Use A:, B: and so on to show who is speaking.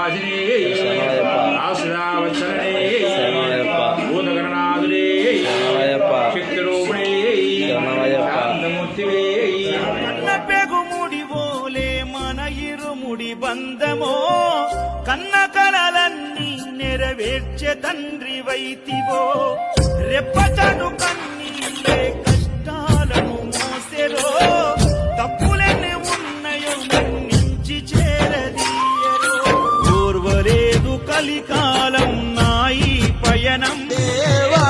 A: వాసిని ఆశ్రావచరణే భూతగణనాథుడే శక్తిరూపిణే శాంతమూర్తివే
B: కన్న పెగుముడి ఓలే మన ఇరుముడి బంధమో కన్న కలలన్నీ నెరవేర్చే తండ్రి వైతివో రెప్పచడు కన్నీళ్ళే కష్టాలను మోసెరో తప్పులెన్ని ఉన్నాయో మన్నించి చేరదీయరో ఓర్వలేదు కలికాలం నాయి పయనం
C: దేవా